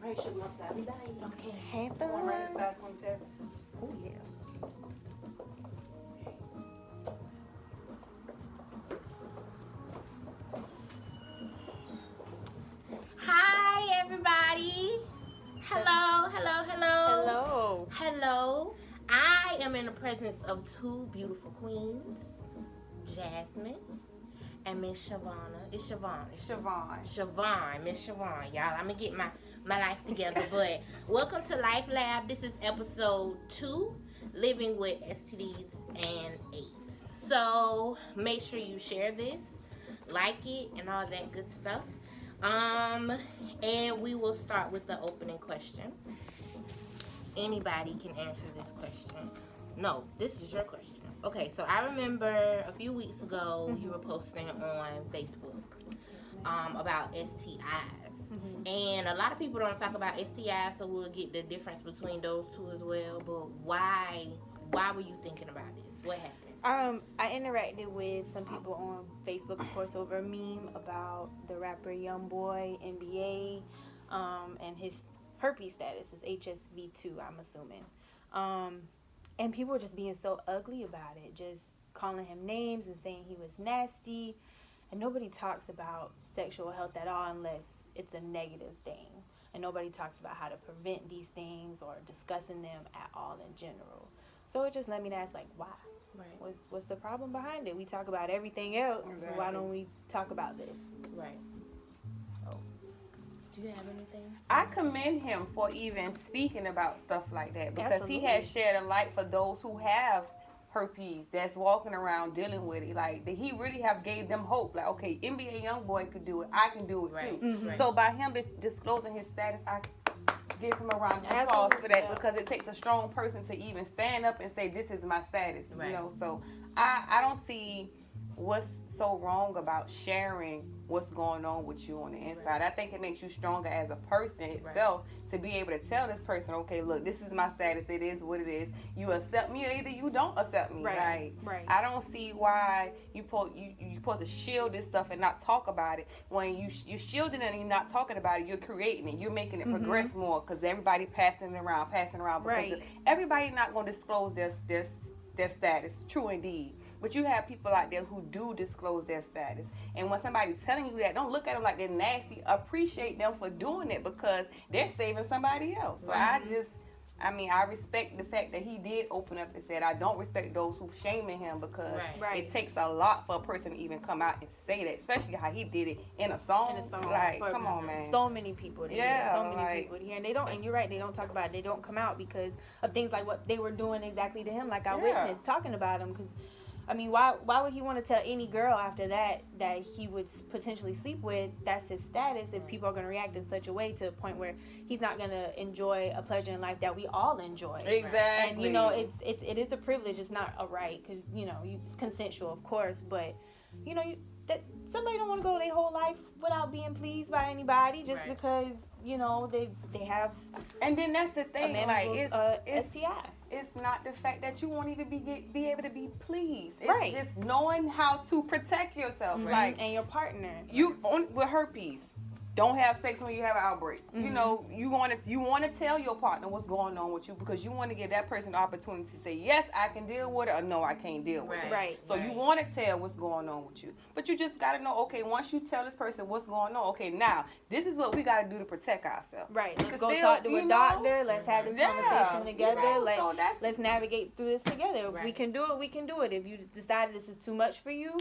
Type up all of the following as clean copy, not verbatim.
probably should have upside. We dying. Okay, half the One one. right, 527. Oh, yeah. Hi, everybody. Hello. I am in the presence of two beautiful queens, Jasmine and Miss Shavonna. It's Siobhan. Siobhan, Miss Siobhan. Y'all, I'm going to get my life together. But welcome to LifeLab. This is episode 2, Living with STDs and AIDS. So make sure you share this, like it, and all that good stuff. And we will start with the opening question. Anybody can answer this question. No, this is your question. Okay, so I remember a few weeks ago you were posting on Facebook about STIs. And a lot of people don't talk about STIs, so we'll get the difference between those two as well. But why were you thinking about this? What happened? I interacted with some people on Facebook, of course, over a meme about the rapper YoungBoy, NBA, and his herpes status is HSV2, I'm assuming. And people were just being so ugly about it, just calling him names and saying he was nasty. And nobody talks about sexual health at all unless it's a negative thing. And nobody talks about how to prevent these things or discussing them at all in general. So it just led me to ask, like, why? Right. What's the problem behind it? We talk about everything else. Exactly. Why don't we talk about this? Right. Oh. Do you have anything? I commend him for even speaking about stuff like that because Absolutely. he has shared a light for those who have herpes that's walking around dealing with it. Like, he really have gave them hope. Like, okay, NBA YoungBoy could do it. I can do it Right. too. Right. So by him disclosing his status, I give him a round of applause for that because it takes a strong person to even stand up and say, this is my status. Right. You know, so I don't see what's so wrong about sharing what's going on with you on the inside. Right. I think it makes you stronger as a person itself to be able to tell this person, okay, look, this is my status. It is what it is. You accept me or either you don't accept me. Right. Like, Right. I don't see why you supposed to shield this stuff and not talk about it. When you're shielding it and you're not talking about it, you're creating it. You're making it progress more because everybody passing it around. Because Right. everybody not going to disclose their status. True indeed. But you have people out there who do disclose their status. And when somebody's telling you that, don't look at them like they're nasty. Appreciate them for doing it because they're saving somebody else. So I respect the fact that he did open up and said, I don't respect those who shaming him because it takes a lot for a person to even come out and say that, especially how he did it in a song. Like, come on, man. So many people did. Yeah, So many people here. And they don't, and you're right, they don't talk about it. They don't come out because of things like what they were doing exactly to him, like I witnessed, talking about him. Because I mean, why would he want to tell any girl after that he would potentially sleep with? That's his status. If people are going to react in such a way to a point where he's not going to enjoy a pleasure in life that we all enjoy. Exactly. And you know, it is a privilege. It's not a right because it's consensual, of course. But that somebody don't want to go their whole life without being pleased by anybody just because they have. And then that's the thing, like it's STI. It's not the fact that you won't even be able to be pleased. It's Right. just knowing how to protect yourself. Like, and your partner. you with herpes, don't have sex when you have an outbreak. You know, you want to tell your partner what's going on with you because you want to give that person the opportunity to say, yes, I can deal with it, or no, I can't deal with it. Right. So you want to tell what's going on with you. But you just got to know, okay, once you tell this person what's going on, okay, now, this is what we got to do to protect ourselves. Right. Let's go talk to a doctor. Let's have this conversation together. So let's navigate through this together. If we can do it, we can do it. If you decide this is too much for you,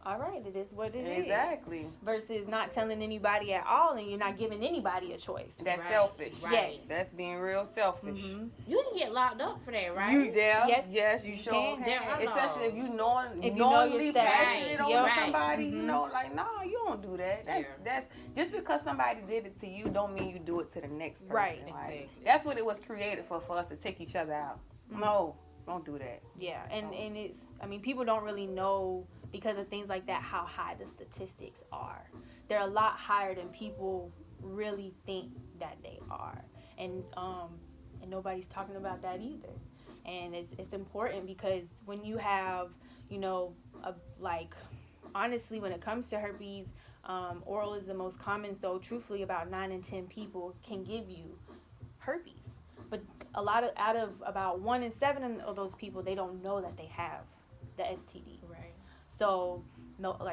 all right, it is what it is. Exactly. Versus not telling anybody at all, and you're not giving anybody a choice. That's selfish. Yes. That's being real selfish. You can get locked up for that, right? Yes, you sure can. Especially if you knowingly passing it on somebody, you know, like, nah, you don't do that. That's just because somebody did it to you don't mean you do it to the next person. Right. Like, that's what it was created for us to take each other out. No, don't do that. Yeah, and it's, I mean, people don't really know because of things like that how high the statistics are. They're a lot higher than people really think that they are, and nobody's talking about that either. And it's important because when you have, honestly, when it comes to herpes, Oral is the most common, so truthfully about 9 in 10 people can give you herpes. But out of about 1 in 7 of those people, they don't know that they have the STD. Right. So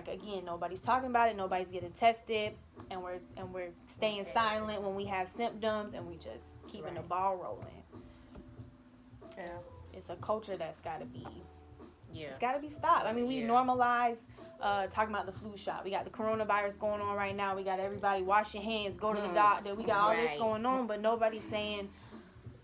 again, nobody's talking about it, nobody's getting tested, and we're staying silent when we have symptoms, and we just keeping the ball rolling. Yeah. It's a culture that's got to be. Yeah. It's got to be stopped. I mean, we normalize talking about the flu shot. We got the coronavirus going on right now. We got everybody wash your hands, go to the doctor. We got all this going on, but nobody's saying,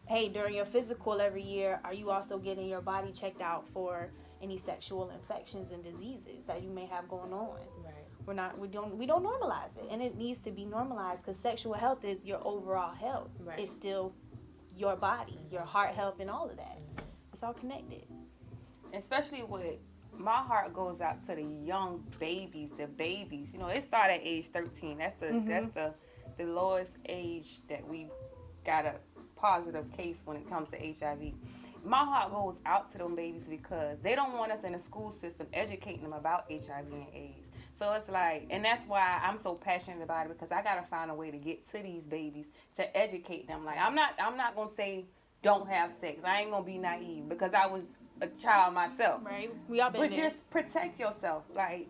hey, during your physical every year, are you also getting your body checked out for any sexual infections and diseases that you may have going on? Right. We don't normalize it, and it needs to be normalized because sexual health is your overall health. Right. It's still your body, your heart health, and all of that. It's all connected. Especially with, my heart goes out to the young babies, the babies. You know, it started at age 13. That's the lowest age that we got a positive case when it comes to HIV. My heart goes out to them babies because they don't want us in the school system educating them about HIV and AIDS. So it's like, and that's why I'm so passionate about it, because I gotta find a way to get to these babies to educate them. Like, I'm not gonna say don't have sex. I ain't gonna be naive because I was a child myself. Right. We all been But there. just protect yourself. Like,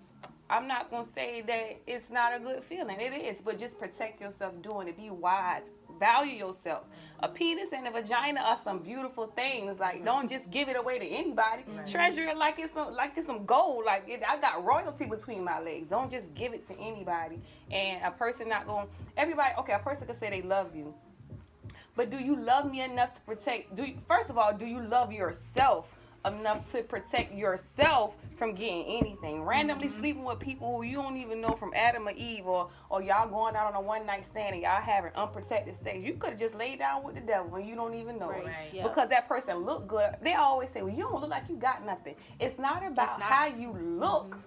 I'm not gonna say that it's not a good feeling. It is, but just protect yourself doing it. Be wise. Value yourself. A penis and a vagina are some beautiful things. Like, don't just give it away to anybody. Treasure it like it's some gold. Like, I got royalty between my legs. Don't just give it to anybody. And a person not going. Everybody. Okay, a person can say they love you, but do you love me enough to protect? First of all, do you love yourself enough to protect yourself from getting anything? Randomly sleeping with people who you don't even know from Adam or Eve, or y'all going out on a one night stand and y'all having unprotected sex. You could have just laid down with the devil and you don't even know it. Yeah. Because that person look good. They always say, well, you don't look like you got nothing. It's not about how you look.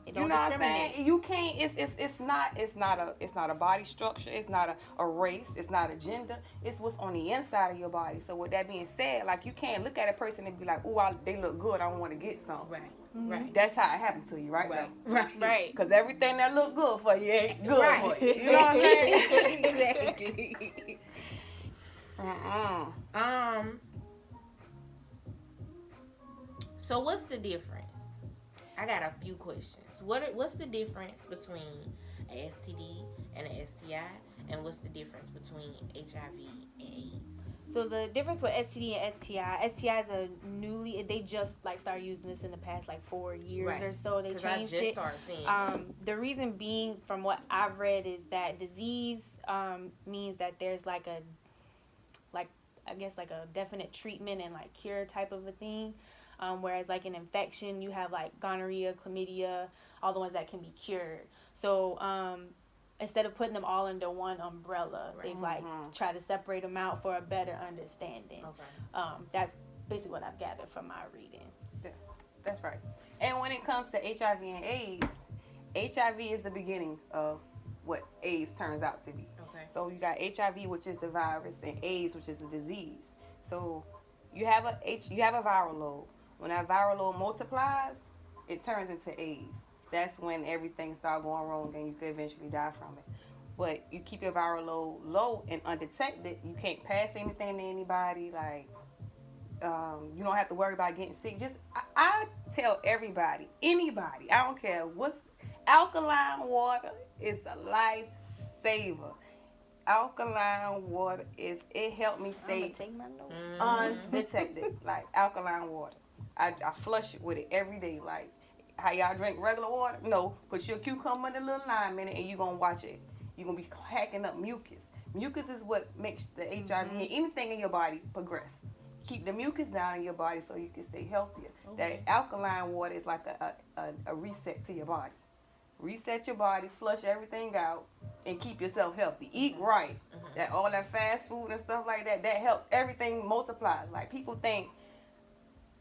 It You don't know what I'm discriminate. saying? You can't. It's not a body structure. It's not a race. It's not a gender. It's what's on the inside of your body. So with that being said, like, you can't look at a person and be like, oh, they look good, I want to get some. Right. Right. That's how it happened to you, right? Right. Because everything that look good for you ain't good for you. You know what I'm saying? Exactly. So what's the difference? I got a few questions. What's the difference between an STD and an STI, and what's the difference between HIV and AIDS? So the difference with STD and STI is they just started using this in the past 4 years or so. They changed I just it. started seeing The reason being, from what I've read, is that disease means that there's a definite treatment and cure type of a thing. Whereas an infection, you have gonorrhea, chlamydia, all the ones that can be cured. So instead of putting them all under one umbrella, they've tried to separate them out for a better understanding. Okay. That's basically what I've gathered from my reading. Yeah, that's right. And when it comes to HIV and AIDS, HIV is the beginning of what AIDS turns out to be. Okay. So you got HIV, which is the virus, and AIDS, which is the disease. So you have a viral load. When that viral load multiplies, it turns into AIDS. That's when everything starts going wrong and you could eventually die from it. But you keep your viral load low and undetected. You can't pass anything to anybody. You don't have to worry about getting sick. I tell everybody, anybody, I don't care alkaline water is a lifesaver. Alkaline water it helped me stay undetected. Alkaline water. I flush it with it every day. How y'all drink regular water? No. Put your cucumber and a little lime in it and you're going to watch it. You're going to be hacking up mucus. Mucus is what makes the HIV and anything in your body progress. Keep the mucus down in your body so you can stay healthier. Okay. That alkaline water is like a reset to your body. Reset your body, flush everything out, and keep yourself healthy. Eat right. All that fast food and stuff like that helps. Everything multiplies. People think,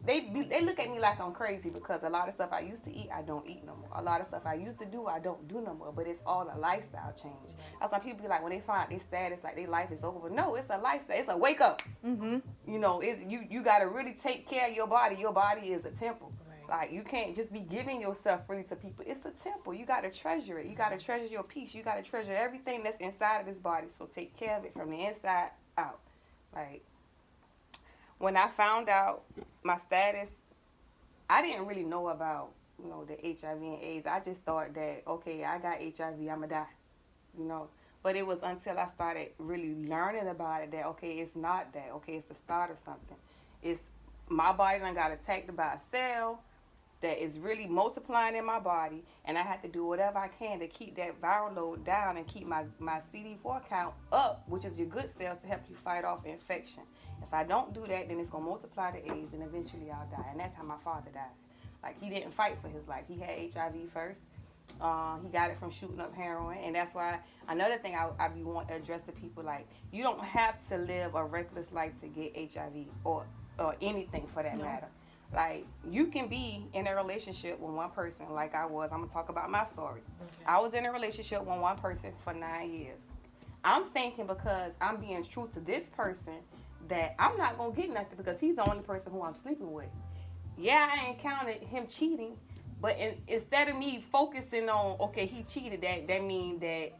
they look at me like I'm crazy because a lot of stuff I used to eat, I don't eat no more. A lot of stuff I used to do, I don't do no more. But it's all a lifestyle change. That's why people be like, when they find their status, their life is over. But no, it's a lifestyle. It's a wake up. You know, you got to really take care of your body. Your body is a temple. Like, you can't just be giving yourself freely to people. It's a temple. You got to treasure it. You got to treasure your peace. You got to treasure everything that's inside of this body. So take care of it from the inside out. Like, when I found out my status, I didn't really know about, the HIV and AIDS. I just thought that, okay, I got HIV, I'm going to die, But it was until I started really learning about it that, okay, it's not that. Okay, it's the start of something. It's my body done got attacked by a cell that is really multiplying in my body, and I have to do whatever I can to keep that viral load down and keep my CD4 count up, which is your good cells to help you fight off infection. If I don't do that, then it's going to multiply to AIDS, and eventually I'll die. And that's how my father died. Like, he didn't fight for his life. He had HIV first. He got it from shooting up heroin, and that's why another thing I be want to address to people, like, you don't have to live a reckless life to get HIV or anything for that matter. Like, you can be in a relationship with one person like I was. I'm going to talk about my story. Okay. I was in a relationship with one person for 9 years. I'm thinking because I'm being true to this person that I'm not going to get nothing because he's the only person who I'm sleeping with. Yeah, I encountered him cheating, but instead of me focusing on, okay, he cheated, that means that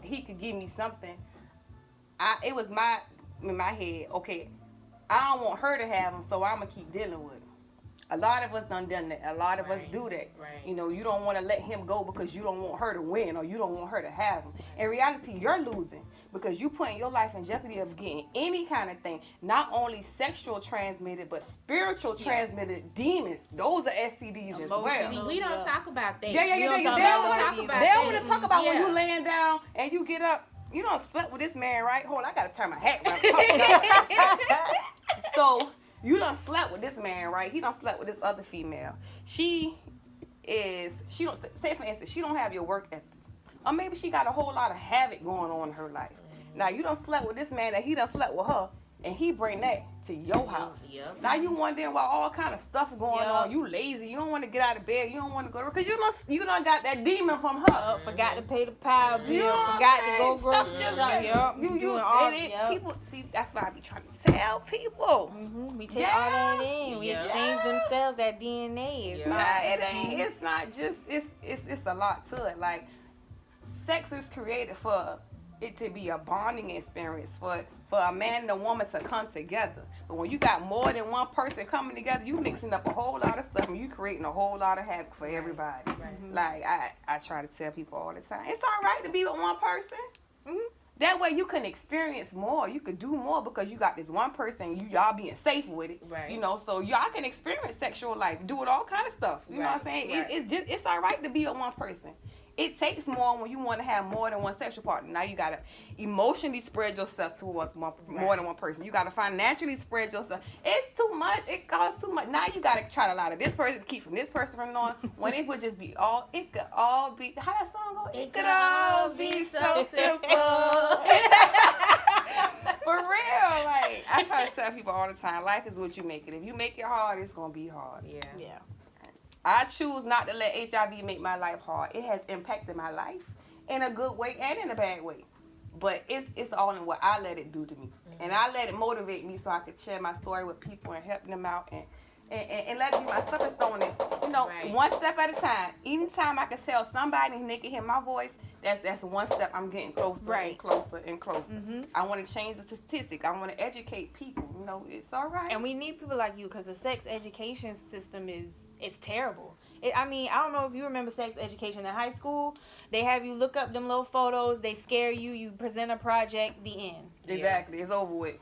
he could give me something, it was in my head, okay, I don't want her to have him, so I'm going to keep dealing with him. A lot of us done that. A lot of us do that. Right. You don't want to let him go because you don't want her to win or you don't want her to have him. In reality, you're losing because you putting your life in jeopardy of getting any kind of thing. Not only sexual transmitted, but spiritual transmitted demons. Those are STDs as well. See, we don't talk about that. Yeah. They don't want to talk about when you laying down and you get up. You don't slept with this man, right? Hold on, I got to turn my hat around. So, you done slept with this man, right? He done slept with this other female. Say for instance, she don't have your work ethic. Or maybe she got a whole lot of havoc going on in her life. Now, you done slept with this man that he done slept with her, and he bring that to your house. Yep. Now you wondering why all kind of stuff going on. You lazy. You don't want to get out of bed. You don't want to go to work because you done got that demon from her. Forgot to pay the power bill. Forgot to go grocery shopping. People see. That's why I be trying to tell people. We take all that in. We exchange themselves, that DNA. It ain't. It's not just. It's a lot to it. Like, sex is created for it to be a bonding experience for a man and a woman to come together. But when you got more than one person coming together, you mixing up a whole lot of stuff and you creating a whole lot of havoc for everybody. Right. Like, I try to tell people all the time, it's all right to be with one person. That way you can experience more. You could do more because you got this one person, y'all being safe with it. Right. So y'all can experience sexual life, do it all kind of stuff. You know what I'm saying? Right. It's all right to be with one person. It takes more when you want to have more than one sexual partner. Now you got to emotionally spread yourself towards more than one person. You got to financially spread yourself. It's too much. It costs too much. Now you got to try to lie to this person to keep from this person from knowing when it would just be all, it could all be, how that song go? It could all be so simple. For real. Like, I try to tell people all the time, life is what you make it. If you make it hard, it's going to be hard. Yeah. I choose not to let HIV make my life hard. It has impacted my life in a good way and in a bad way. But it's all in what I let it do to me. And I let it motivate me so I could share my story with people and help them out and let it be my stepping stone. And, one step at a time. Anytime I can tell somebody and they can hear my voice, that's one step I'm getting closer and closer and closer. I want to change the statistics. I want to educate people. It's all right. And we need people like you because the sex education system it's terrible. I don't know if you remember sex education in high school. They have you look up them little photos. They scare you. You present a project. The end. Exactly. It's over with.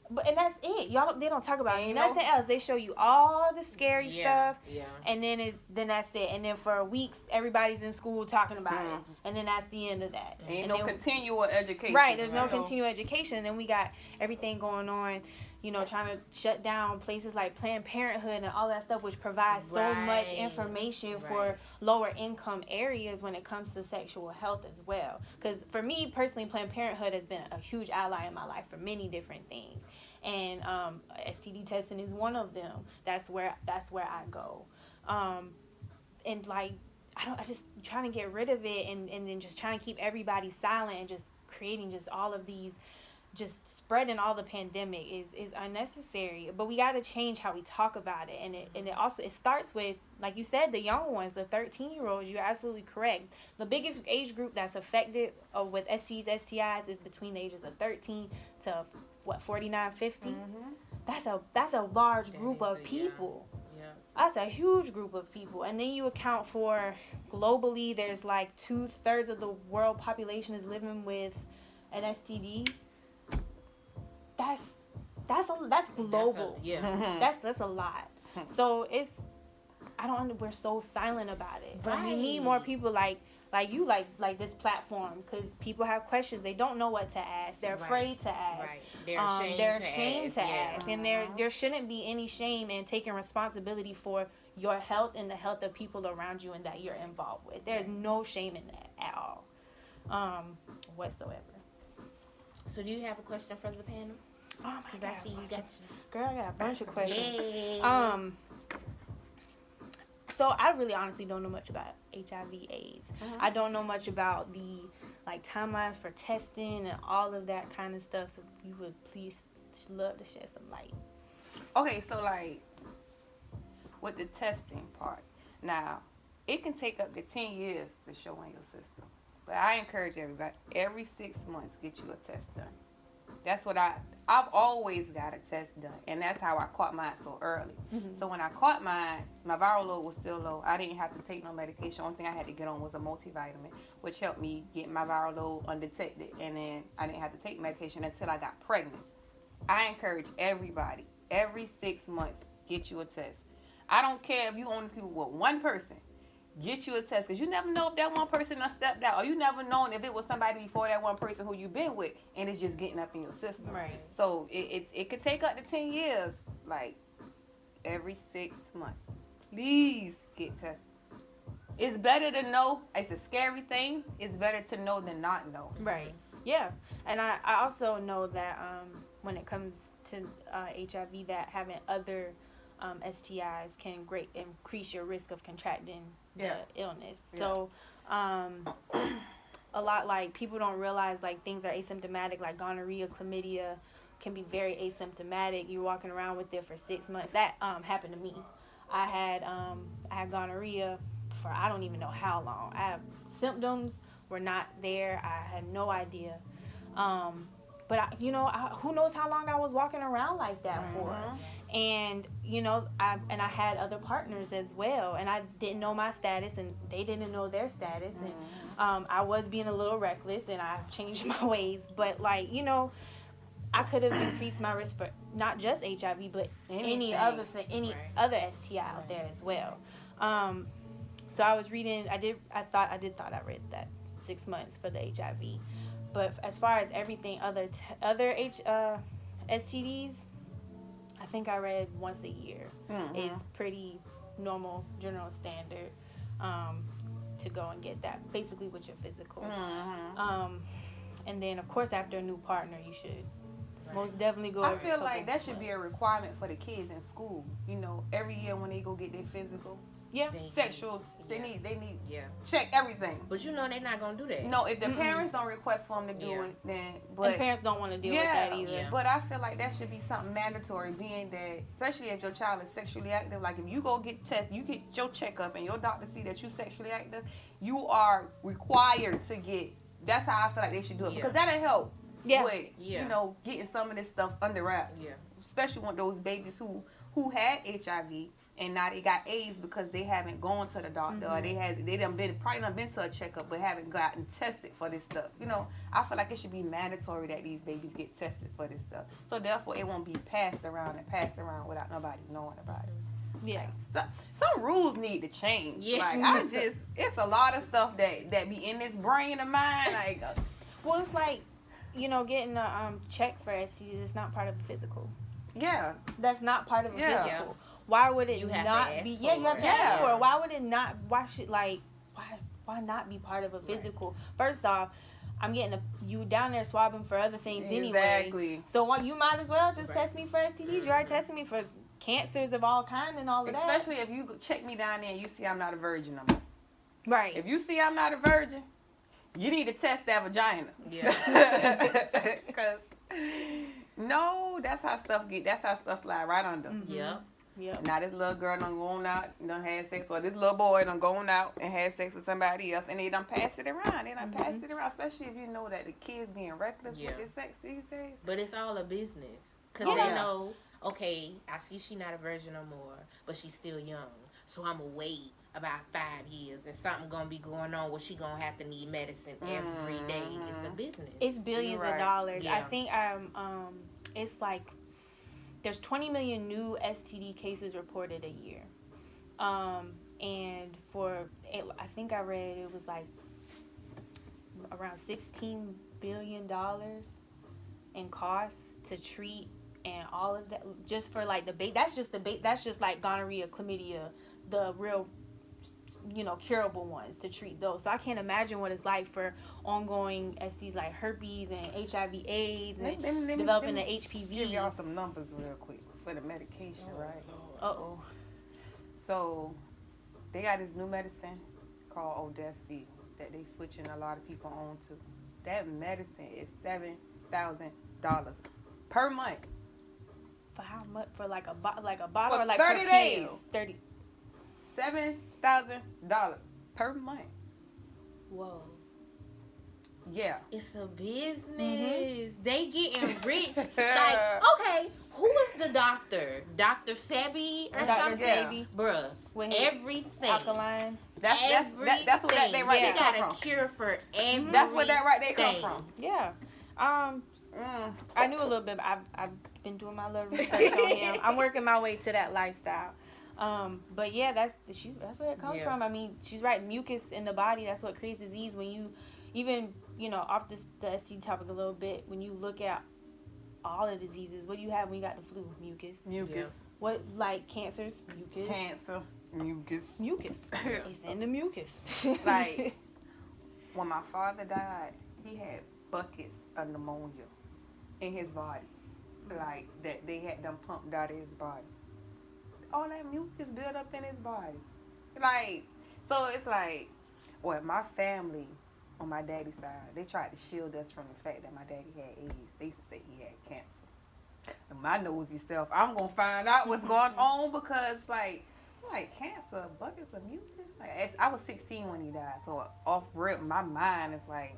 And that's it. Y'all, they don't talk about nothing else. They show you all the scary stuff. Yeah. And then that's it. And then for weeks, everybody's in school talking about it. And then that's the end of that. Ain't no continual education. Right. There's no continual education. And then we got everything going on. Trying to shut down places like Planned Parenthood and all that stuff, which provides so much information for lower income areas when it comes to sexual health as well. Because for me personally, Planned Parenthood has been a huge ally in my life for many different things, and STD testing is one of them. That's where I go, and like I just trying to get rid of it, and then just trying to keep everybody silent and just creating just all of these just spreading all the pandemic is unnecessary. But we got to change how we talk about it, and it starts with, like you said, the young ones, the 13-year-olds. You're absolutely correct. The biggest age group that's affected with STDs, STIs is between the ages of 13 to 49, 50. That's a large group of people. Yeah. That's a huge group of people. And then you account for globally, there's like 2/3 of the world population is living with an STD. That's global. That's a lot. So we're so silent about it. Right. And we need more people like you, like this platform, because people have questions. They don't know what to ask. They're afraid to ask. Right. They're ashamed to ask. And there shouldn't be any shame in taking responsibility for your health and the health of people around you and that you're involved with. There's no shame in that at all, whatsoever. So do you have a question for the panel? Oh my Because God, I see you got girl, I got a bunch of questions. Yay. So I really honestly don't know much about HIV/AIDS. I don't know much about the timelines for testing and all of that kind of stuff. So if you would please love to shed some light. Okay, so with the testing part, now it can take up to 10 years to show in your system. But I encourage everybody, every 6 months, get you a test done. That's what I've always got a test done, and that's how I caught mine so early. So when I caught mine, my viral load was still low. I didn't have to take no medication. Only thing I had to get on was a multivitamin, which helped me get my viral load undetected, and then I didn't have to take medication until I got pregnant. I encourage everybody, every 6 months, get you a test. I don't care if you only sleep with one person. Get you a test, because you never know if that one person done stepped out, or you never known if it was somebody before that one person who you've been with, and it's just getting up in your system. Right. So it could take up to 10 years, every 6 months. Please get tested. It's better to know. It's a scary thing. It's better to know than not know. Right. Yeah. And I also know that when it comes to HIV, that having other STIs can increase your risk of contracting the illness. So a lot people don't realize things are asymptomatic, like gonorrhea, chlamydia can be very asymptomatic. You're walking around with it for 6 months. That happened to me. I had gonorrhea for I don't even know how long. Symptoms were not there. I had no idea. But who knows how long I was walking around like that for. And I had other partners as well, and I didn't know my status, and they didn't know their status, and I was being a little reckless, and I've changed my ways. But I could have increased my risk for not just HIV, but any other STI out there as well. So I was reading. I read that 6 months for the HIV, but as far as everything other STDs. I think I read once a year is pretty normal, general standard to go and get that, basically with your physical. And then, of course, after a new partner, you should most definitely go. I feel like that should be a requirement for the kids in school. Every year when they go get their physical. Yeah. Sexual. They need check everything. But they're not gonna do that. No, if the parents don't request for them to do it, then and parents don't want to deal with that either. Yeah. But I feel like that should be something mandatory, being that, especially if your child is sexually active. Like if you go get tested, you get your checkup, and your doctor see that you're sexually active, you are required to get. That's how I feel like they should do it, because that'll help with getting some of this stuff under wraps. Yeah. Especially with those babies who had HIV. And now they got AIDS because they haven't gone to the doctor, or they probably done been to a checkup but haven't gotten tested for this stuff. I feel like it should be mandatory that these babies get tested for this stuff. So therefore, it won't be passed around without nobody knowing about it. Yeah. Some rules need to change. Yeah. It's a lot of stuff that be in this brain of mine. Well, it's getting a check for STDs is not part of the physical. Yeah. That's not part of a physical. Why would it not be? Yeah, you have to ask for it. Why would it not? Why should why not be part of a physical? First off, I'm getting you down there swabbing for other things anyway. Exactly. So you might as well just test me for STDs. You already tested me for cancers of all kinds and all of that. Especially if you check me down there and you see I'm not a virgin no more. Right. If you see I'm not a virgin, you need to test that vagina. Yeah. Because No, that's how stuff slide right under. Mhm. Yep. Yep. Now this little girl done gone out, done had sex, or this little boy done gone out and had sex with somebody else, and they done passed it around. They done passed it around, especially if you know that the kids being reckless with their sex these days. But it's all a business. Because Yeah. they know, okay, I see she not a virgin no more, but she's still young. So I'm going to wait about 5 years and something going to be going on where she going to have to need medicine every day. It's a business. It's billions You're right. of dollars. Yeah. I think it's like there's 20 million new STD cases reported a year. And I think I read it was like around $16 billion in costs to treat and all of that just for like that's just like gonorrhea, chlamydia, the real curable ones to treat those. So I can't imagine what it's like for ongoing STDs like herpes and HIV AIDS and developing the HPV. Give y'all some numbers real quick for the medication, right? Uh-oh. So they got this new medicine called Odefsey that they switching a lot of people on to. That medicine is $7,000 per month. For how much? For like a bottle For or like 30 per days. pill? 30. $7,000 per month. Whoa. Yeah. It's a business. They getting rich. Like, okay, who is the doctor? Dr. Sebi or Dr. something? Sebi. Bruh, When he- everything. Alkaline. That's what that they right Yeah. there They come got a from. cure for everything. That's what that right there come from. Yeah. Mm. I knew a little bit. But I've been doing my little research on him. I'm working my way to that lifestyle. But yeah, that's where it comes from. I mean, she's right. Mucus in the body, that's what creates disease. When you even, off the STD topic a little bit, when you look at all the diseases, what do you have when you got the flu? Mucus. Mucus. What, like cancers? Mucus. Cancer. Mucus. Mucus. It's in the mucus. Like, when my father died, he had buckets of pneumonia in his body. Like, that they had them pumped out of his body. All that mucus built up in his body. Like, so it's like, well, my family on my daddy's side, they tried to shield us from the fact that my daddy had AIDS. They used to say he had cancer. And my nosy self, I'm going to find out what's going on because, like cancer, buckets of mucus. Like, I was 16 when he died, so off rip, my mind is like,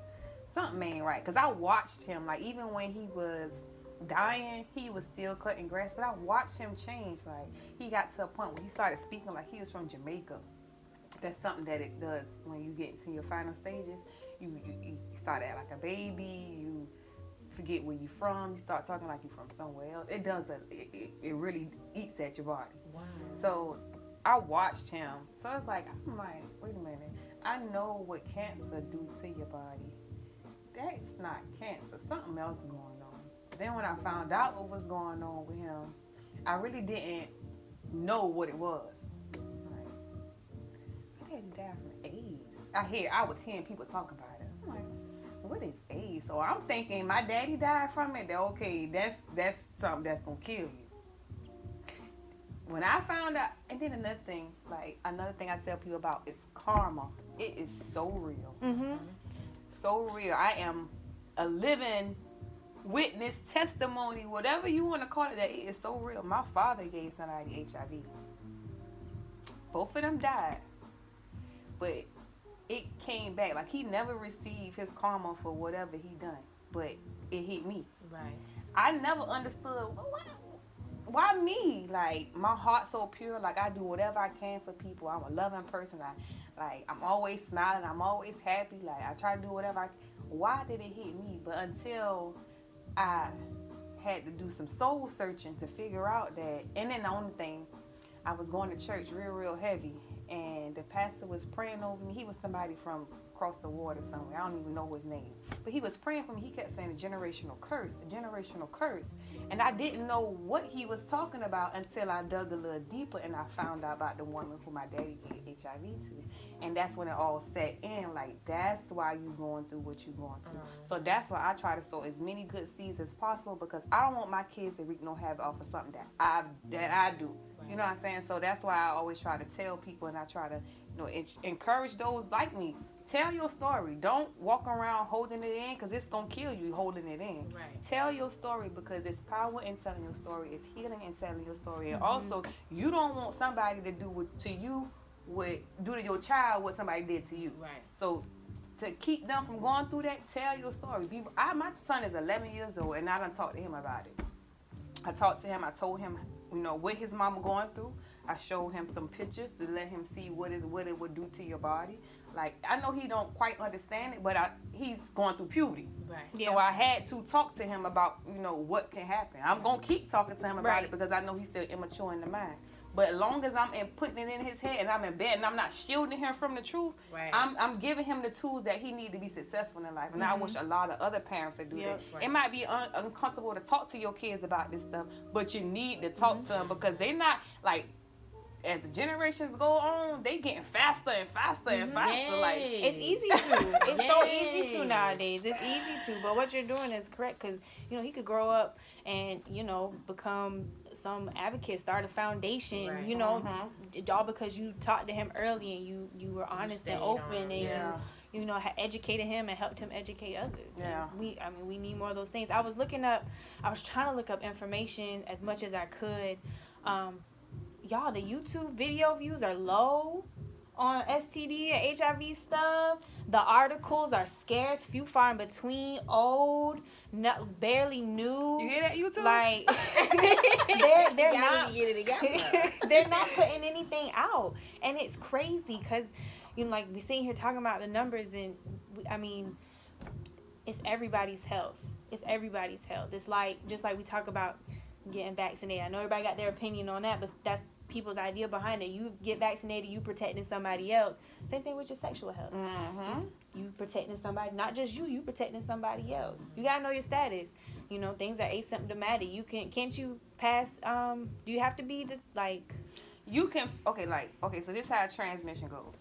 something ain't right. Because I watched him, like, even when he was dying, he was still cutting grass, but I watched him change. Like, he got to a point where he started speaking like he was from Jamaica. That's something that it does when you get into your final stages. You start to act like a baby. You forget where you're from. You start talking like you're from somewhere else. It does it really eats at your body. Wow. So I watched him. So it's like, I'm like, wait a minute. I know what cancer do to your body. That's not cancer. Something else is going on. Then when I found out what was going on with him, I really didn't know what it was. Like, my daddy died from AIDS. I was hearing people talk about it. I'm like, what is AIDS? So I'm thinking my daddy died from it. Okay, that's something that's gonna kill you. When I found out, and then another thing I tell people about is karma. It is so real. Mm-hmm. So real. I am a living witness, testimony, whatever you want to call it, that it is so real. My father gave somebody HIV. Both of them died. But it came back. Like, he never received his karma for whatever he done. But it hit me. Right. I never understood, why me? Like, my heart's so pure. Like, I do whatever I can for people. I'm a loving person. I'm always smiling. I'm always happy. Like, I try to do whatever I can. Why did it hit me? But until I had to do some soul searching to figure out that. And then the only thing, I was going to church real heavy. And the pastor was praying over me. He was somebody from across the water somewhere. I don't even know his name. But he was praying for me. He kept saying a generational curse. And I didn't know what he was talking about until I dug a little deeper and I found out about the woman who my daddy gave HIV to. And that's when it all set in. Like, that's why you're going through what you're going through. So that's why I try to sow as many good seeds as possible, because I don't want my kids to reap no havoc off of something that I do. You know what I'm saying? So that's why I always try to tell people, and I try to encourage those like me Tell your story. Don't walk around holding it in because it's going to kill you holding it in. Right. Tell your story because it's power in telling your story. It's healing in telling your story. And also, you don't want somebody to do to your child what somebody did to you. Right. So to keep them from going through that, tell your story. My son is 11 years old, and I done talked to him about it. I talked to him. I told him, what his mama going through. I showed him some pictures to let him see what it would do to your body. Like, I know he don't quite understand it, but he's going through puberty. Right. Yeah. So I had to talk to him about, what can happen. I'm going to keep talking to him about it because I know he's still immature in the mind. But as long as I'm putting it in his head and I'm in bed and I'm not shielding him from the truth, Right. I'm giving him the tools that he needs to be successful in life. And I wish a lot of other parents would do that. Right. It might be uncomfortable to talk to your kids about this stuff, but you need to talk to them because they're not, like, as the generations go on, they getting faster and faster and faster. Yes. Like, It's easy to. It's so easy to Yes. nowadays. It's easy to. But what you're doing is correct because, he could grow up and, become some advocate, start a foundation, Right. all because you talked to him early and you were honest and open and you had educated him and helped him educate others. Yeah. And we need more of those things. I was trying to look up information as much as I could. Y'all, the YouTube video views are low on STD and HIV stuff. The articles are scarce, few far in between, old, barely new. you hear that, YouTube? Like they're Y'all not need to get it together. they're not putting anything out, and it's crazy because like we sitting here talking about the numbers, and it's everybody's health. It's everybody's health. It's like just like we talk about getting vaccinated. I know everybody got their opinion on that, but that's people's idea behind it. You get vaccinated, you protecting somebody else. Same thing with your sexual health. You protecting somebody, not just you protecting somebody else. You gotta know your status. Things are asymptomatic. You can't you pass do you have to be You can, so this is how transmission goes.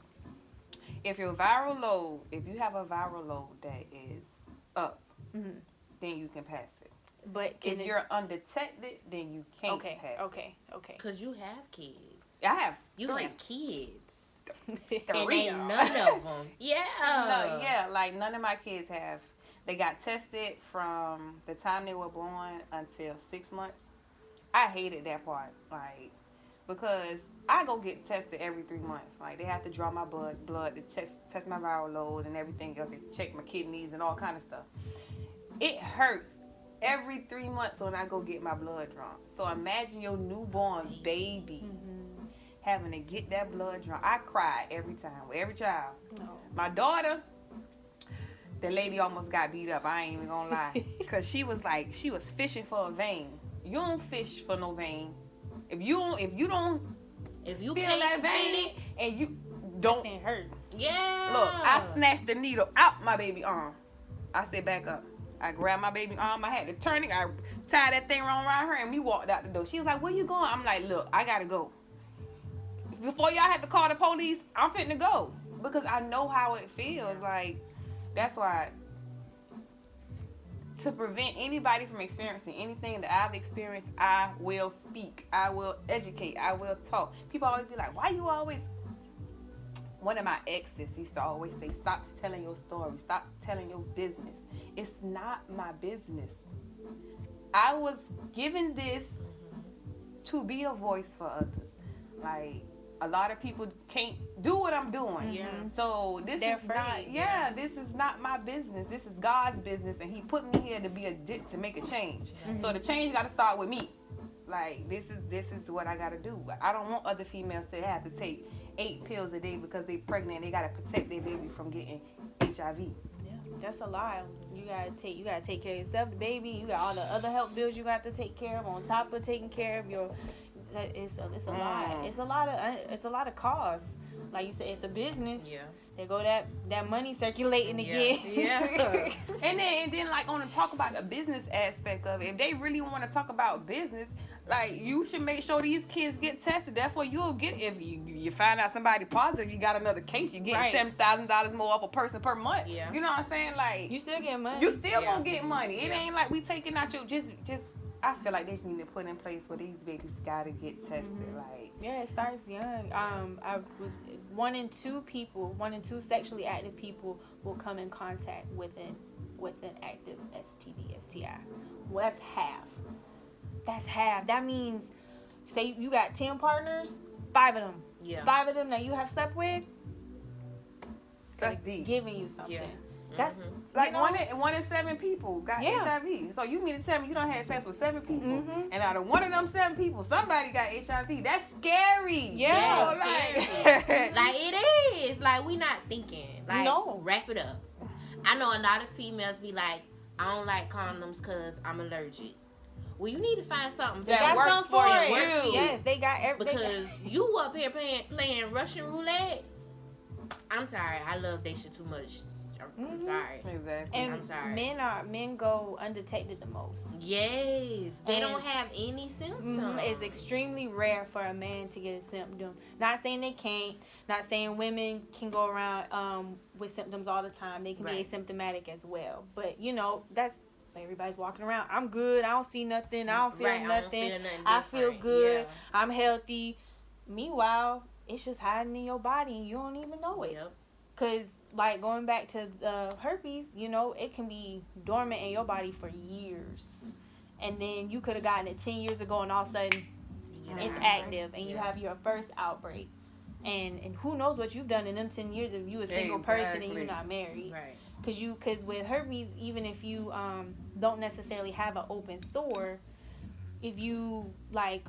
If you have a viral load that is up, then you can pass it. but If you're undetected, then you can't pass it. Okay. Because you have kids. I have You three. have kids. Three. And ain't none of them. Yeah. Like none of my kids have. They got tested from the time they were born until 6 months. I hated that part, like, because I go get tested every 3 months. Like, they have to draw my blood to test my viral load and everything else. They check my kidneys and all kind of stuff. It hurts every 3 months when I go get my blood drawn. So imagine your newborn baby having to get that blood drawn. I cry every time with every child. No. My daughter, the lady almost got beat up. I ain't even gonna lie, because she was fishing for a vein. You don't fish for no vein. If you don't feel that vein and you don't It hurt. Yeah. look, I snatched the needle out my baby arm. I said back up. I grabbed my baby arm. I had to turn it. I tied that thing around her, and we walked out the door. She was like, "Where you going?" I'm like, "Look, I gotta go. Before y'all have to call the police, I'm fitting to go because I know how it feels." Like, that's why. To prevent anybody from experiencing anything that I've experienced, I will speak. I will educate. I will talk. People always be like, "Why you always?" One of my exes used to always say, "Stop telling your story. Stop telling your business. It's not my business." I was given this to be a voice for others. Like, a lot of people can't do what I'm doing. Yeah. So this They're is afraid. not, this is not my business. This is God's business, and He put me here to be to make a change. So the change got to start with me. Like, this is what I got to do. I don't want other females to have to take 8 pills a day because they pregnant. They got to protect their baby from getting HIV. Yeah, that's a lie. You gotta take care of yourself, the baby. You got all the other health bills you got to take care of on top of taking care of your. It's a lot. It's a lot of costs. Like you said, it's a business. Yeah. They go that money circulating again. Yeah. And then like on to talk about the business aspect of it. If they really want to talk about business, like, you should make sure these kids get tested. Therefore, you'll get, if you find out somebody positive, you got another case. You get $7,000 more off a person per month. Yeah. You know what I'm saying? Like, You still get money. you still gonna get money. It ain't like we taking out your just I feel like they just need to put in place where these babies gotta get tested. Like, yeah, it starts young. I was 1 in 2 sexually active people will come in contact with an active STD, STI. Well, that's half. That's half. That means, say you got 10 partners, 5 of them. Yeah. 5 of them that you have slept with. that's deep. Giving you something. Yeah. That's Like 1 in 7 people got Yeah. HIV. So you mean to tell me you don't have sex with 7 people, Mhm. and out of 1 of them 7 people, somebody got HIV? That's scary. Yeah. You know, Scary. Like it is. Like we not thinking. Like No. wrap it up. I know a lot of females be like, I don't like condoms because I'm allergic. Well, you need to find something That got works some for it. you. Yes, they got everything. because you up here playing Russian roulette. I'm sorry, I love Daisha too much. I'm sorry. Exactly. And I'm sorry. men go undetected the most. Yes, they And- don't have any symptoms. It's extremely rare for a man to get a symptom. Not saying they can't. Not saying women can go around with symptoms all the time. They can Right. be asymptomatic as well. But that's everybody's walking around. I'm good. I don't see nothing. I don't feel Right, nothing. I don't feel nothing I feel different. good. Yeah. I'm healthy. Meanwhile, it's just hiding in your body and you don't even know it. Yep. Because, like, going back to the herpes, it can be dormant in your body for years. And then you could have gotten it 10 years ago and all of a sudden it's active and you have your first outbreak. And who knows what you've done in them 10 years if you a single person and Exactly. you're not married. Right. Because with herpes, even if you don't necessarily have an open sore, if you, like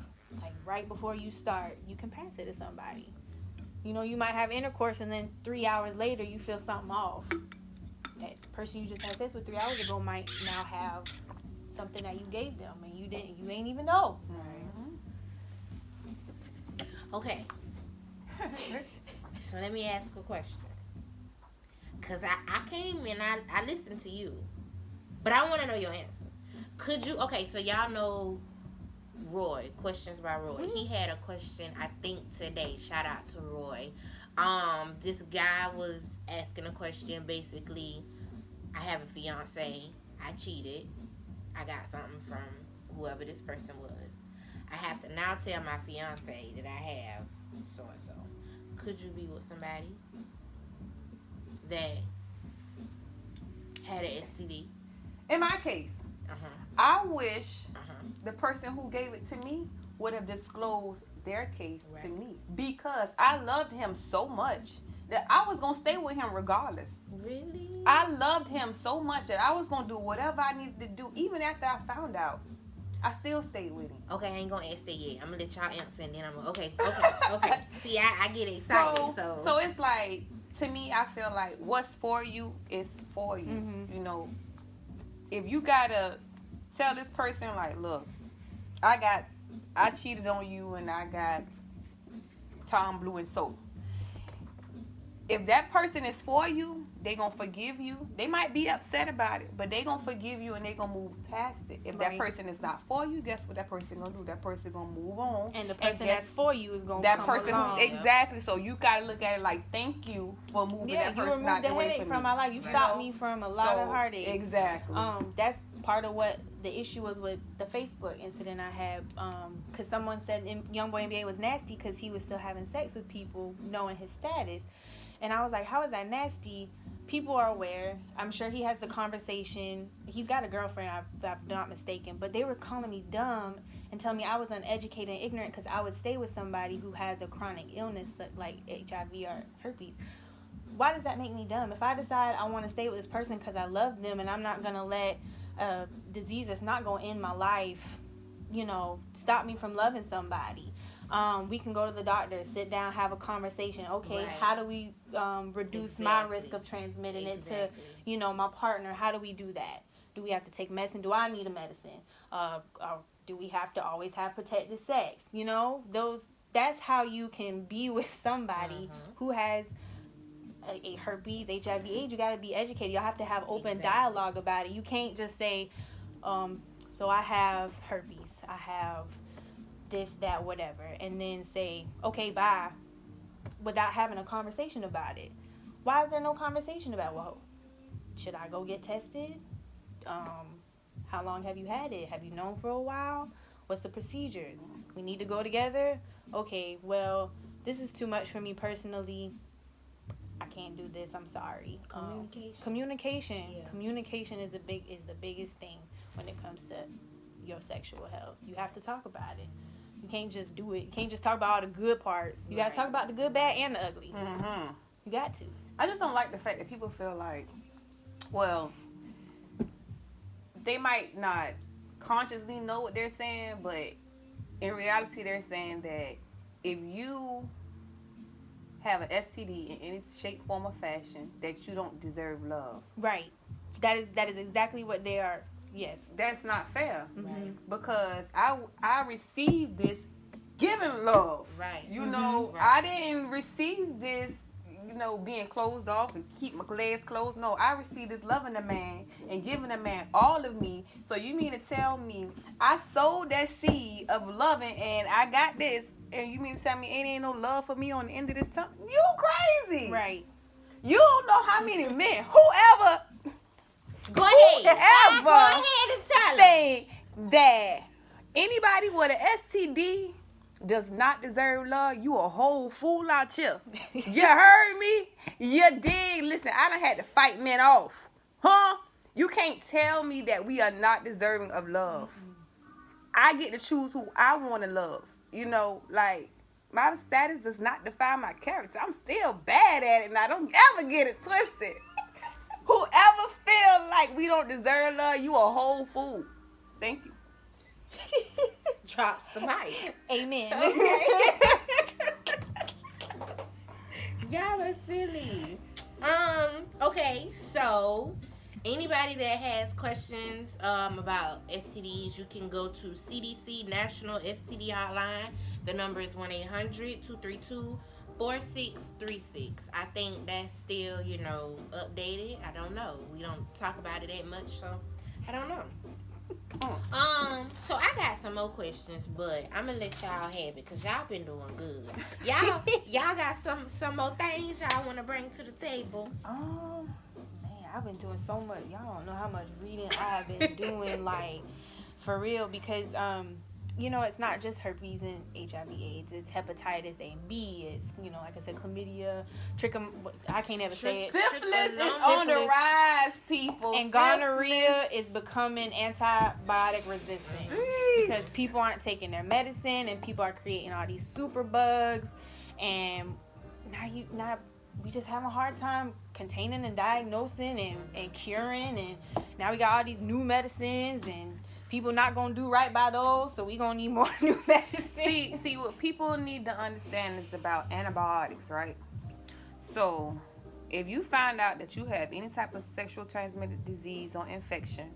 right before you start, you can pass it to somebody. You might have intercourse and then 3 hours later you feel something off. That person you just had sex with 3 hours ago might now have something that you gave them and you ain't even know. Okay. So let me ask a question. Because I came and I listened to you. But I want to know your answer. Could you, okay, so y'all know Roy, questions by Roy. Mm-hmm. He had a question, I think, today. Shout out to Roy. This guy was asking a question, basically, I have a fiance, I cheated, I got something from whoever this person was. I have to now tell my fiance that I have so-and-so. Could you be with somebody that had an STD? In my case, Uh-huh. I wish Uh-huh. the person who gave it to me would have disclosed their case to Right. me, because I loved him so much that I was going to stay with him regardless. Really? I loved him so much that I was going to do whatever I needed to do. Even after I found out, I still stayed with him. Okay, I ain't gonna ask that yet. I'm gonna let y'all answer and then I'm gonna, okay. See, I get excited, So it's like, to me, I feel like what's for you is for you. Mm-hmm. If you gotta tell this person, like, look, I cheated on you and I got Tom Blue and soap. If that person is for you, they gonna forgive you. They might be upset about it, but they gonna forgive you and they gonna move past it. If that Right. person is not for you, guess what that person gonna do? That person gonna move on. And the person guess that's for you is going to that come person along. who exactly. So you gotta look at it like, thank you for moving Yeah, that you person removed out the the way headache from from me. my life. You stopped me from a lot of heartache. Exactly. That's part of what the issue was with the Facebook incident I had. Because someone said Youngboy NBA was nasty because he was still having sex with people knowing his status. And I was like, how is that nasty? People are aware. I'm sure he has the conversation. He's got a girlfriend, if I'm not mistaken. But they were calling me dumb and telling me I was uneducated and ignorant because I would stay with somebody who has a chronic illness like HIV or herpes. Why does that make me dumb? If I decide I want to stay with this person because I love them and I'm not going to let a disease that's not going to end my life, stop me from loving somebody. We can go to the doctor, sit down, have a conversation. Okay, Right. how do we reduce my risk of transmitting it to, my partner? How do we do that? Do we have to take medicine? Do I need a medicine? Do we have to always have protected sex? That's how you can be with somebody who has a herpes, HIV, AIDS. You got to be educated. You have to have open dialogue about it. You can't just say, so I have herpes. I have this, that, whatever, and then say, okay, bye, without having a conversation about it. Why is there no conversation about, well, should I go get tested? How long have you had it? Have you known for a while? What's the procedures? We need to go together? Okay, well, this is too much for me personally. I can't do this. I'm sorry. Communication. Yeah. Communication is the biggest thing when it comes to your sexual health. You have to talk about it. You can't just do it. You can't just talk about all the good parts. You got to talk about the good, bad, and the ugly. Mm-hmm. You got to. I just don't like the fact that people feel like, well, they might not consciously know what they're saying, but in reality, they're saying that if you have an STD in any shape, form, or fashion, that you don't deserve love. Right. That is exactly what they are. Yes. That's not fair. Mm-hmm. Because I received this giving love. Right. You know, Right. I didn't receive this, being closed off and keep my legs closed. No, I received this loving a man and giving a man all of me. So you mean to tell me I sowed that seed of loving and I got this, and you mean to tell me it ain't no love for me on the end of this time? You crazy. Right. You don't know how many men, whoever Go ahead. Whoever Go ahead and tell them. think that anybody with an STD does not deserve love, you a whole fool out here. You heard me? You dig? Listen, I done had to fight men off. Huh? You can't tell me that we are not deserving of love. I get to choose who I want to love. Like, my status does not define my character. I'm still bad at it, and I don't ever get it twisted. Whoever feel like we don't deserve love, you a whole fool. Thank you. Drops the mic. Amen. Y'all are silly. Okay, so anybody that has questions about STDs, you can go to CDC National STD Hotline. The number is 1-800-232-4636. I think that's still, updated. I don't know. We don't talk about it that much, so I don't know. So I got some more questions, but I'm gonna let y'all have it because y'all been doing good. Y'all got some more things y'all want to bring to the table. Man, I've been doing so much. Y'all don't know how much reading I've been doing, like, for real, because it's not just herpes and HIV/AIDS. It's hepatitis A and B. It's, like I said, chlamydia, I can't ever say it. Syphilis is on the rise, people. And gonorrhea is becoming antibiotic resistant because people aren't taking their medicine and people are creating all these super bugs. And now we just have a hard time containing and diagnosing and curing. And now we got all these new medicines and people not gonna do right by those, so we gonna need more new medicine. See, what people need to understand is about antibiotics, right? So, if you find out that you have any type of sexual transmitted disease or infection,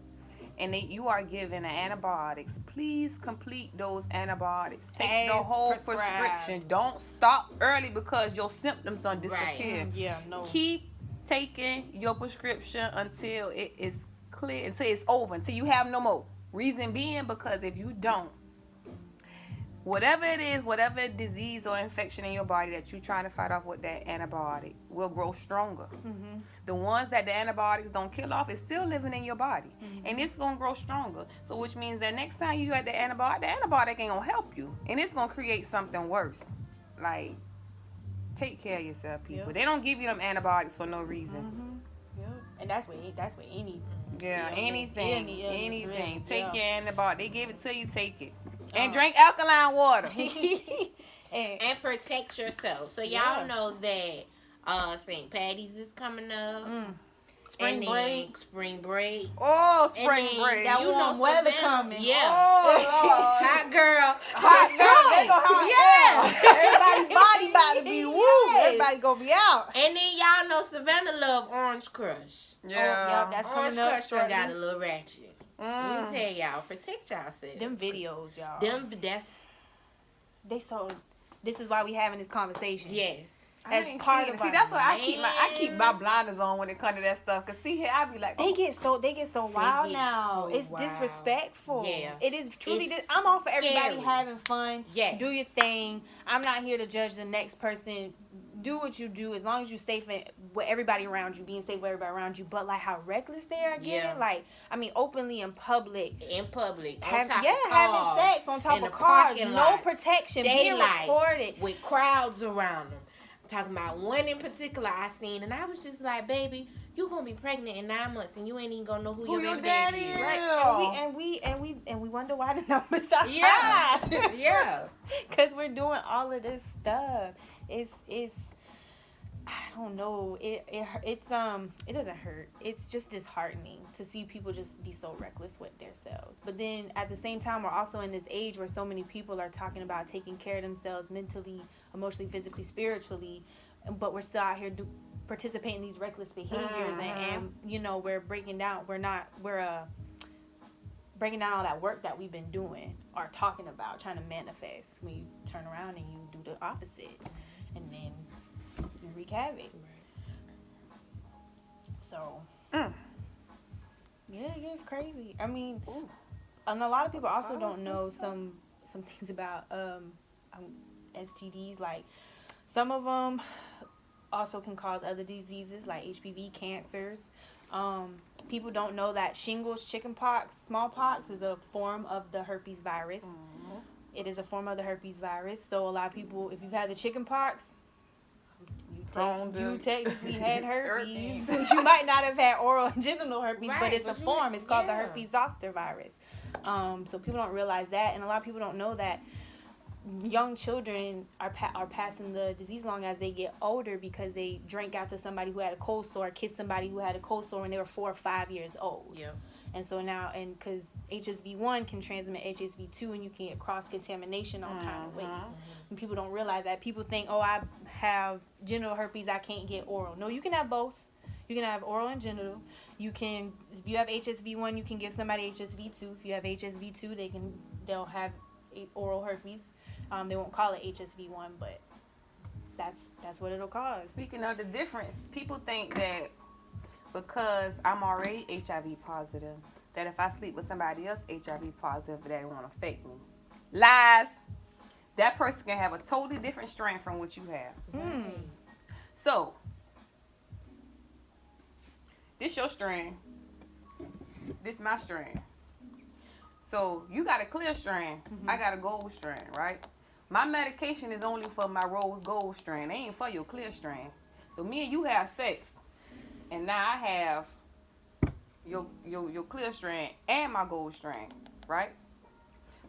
and that you are given antibiotics, please complete those antibiotics. Take the whole prescription. Don't stop early because your symptoms don't disappear. Right. Yeah, no. Keep taking your prescription until it is clear, until it's over, until you have no more. Reason being, because if you don't, whatever it is, whatever disease or infection in your body that you're trying to fight off with that antibiotic will grow stronger. Mm-hmm. The ones that the antibiotics don't kill off is still living in your body. Mm-hmm. And it's going to grow stronger. So which means that next time you got the antibiotic ain't going to help you. And it's going to create something worse. Like, take care of yourself, people. Yep. They don't give you them antibiotics for no reason. Mm-hmm. Yep. And that's what any... Yeah, anything. Really, take your antibiotic. They give it to you, take it. And drink alkaline water. and protect yourself. So y'all know that St. Patty's is coming up. Spring break. Oh, spring break. That warm weather coming. Yeah. Oh, Lord. Hot girl. Everybody's body about to be woo. Everybody gonna be out. And then y'all know Savannah love Orange Crush. Yeah. That's Orange coming up. Crush done got a little ratchet. Mm. Let me tell y'all, protect yourself. Them videos, y'all. This is why we having this conversation. Yes. As part of that's why I keep my blinders on when it comes to that stuff. Cause see here, I be like, they get so wild now. It's disrespectful. Yeah. It is truly. I'm all for everybody scary. having fun. Yes. Do your thing. I'm not here to judge the next person do what you do, as long as you're safe and with everybody around you, being safe with everybody around you. But like how reckless they are getting, like I mean, openly in public, having sex on top of cars, no protection, being recorded with crowds around them. I'm talking about one in particular I seen, and I was just like, baby, you gonna be pregnant in 9 months, and you ain't even gonna know who your baby daddy is, right? And we wonder why the numbers are high. Yeah, because we're doing all of this stuff. It's I don't know. It doesn't hurt. It's just disheartening to see people just be so reckless with themselves. But then at the same time, we're also in this age where so many people are talking about taking care of themselves mentally, emotionally, physically, spiritually, but we're still out here participating in these reckless behaviors, and you know, we're breaking down. We're breaking down all that work that we've been doing or talking about, trying to manifest. When you turn around and you do the opposite, and then you wreak havoc. So, yeah, it's crazy. I mean, and a lot of people also don't know some things about STDs. Like, some of them also can cause other diseases like HPV, cancers. People don't know that shingles, chickenpox, smallpox is a form of the herpes virus. It is a form of the herpes virus. So a lot of people, if you've had the chickenpox, you technically had herpes. You might not have had oral and genital herpes, but it's a form. It's called the herpes zoster virus. So people don't realize that, and a lot of people don't know that young children are passing the disease along as they get older because they drank after somebody who had a cold sore, kissed somebody who had a cold sore when they were 4 or 5 years old. Yeah. And so now, and because HSV1 can transmit HSV2, and you can get cross-contamination all kind of ways. And people don't realize that. People think, oh, I have genital herpes, I can't get oral. No, you can have both. You can have oral and genital. You can, if you have HSV1, you can give somebody HSV2. If you have HSV2, they'll have oral herpes. They won't call it HSV1, but that's what it'll cause. Speaking of the difference, people think that because I'm already HIV positive, that if I sleep with somebody else HIV positive, that it won't affect me. Lies. That person can have a totally different strain from what you have. So, this your strain. This my strain. So, you got a clear strain. I got a gold strain, right? My medication is only for my rose gold strain. It ain't for your clear strain. So, me and you have sex. And now I have your clear strain and my gold strain, right?